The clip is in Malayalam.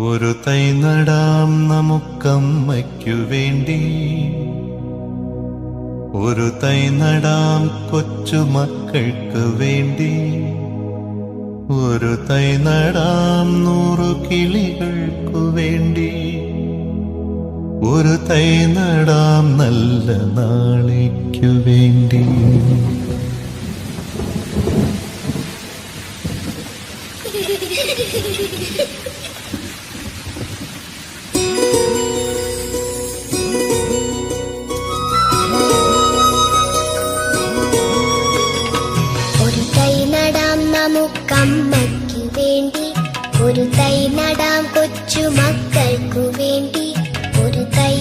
ഒരു തൈ നടാം നമുക്കമ്മയ്ക്കു വേണ്ടി, ഒരു തൈ നടാം കൊച്ചുമക്കൾക്ക് വേണ്ടി, ഒരു തൈ നടാം 100 കിളികൾക്കു വേണ്ടി, ഒരു തൈ നടാം നല്ല നാളേക്കു വേണ്ടി. ഒരു തൈ നടാം നമുക്കമ്മ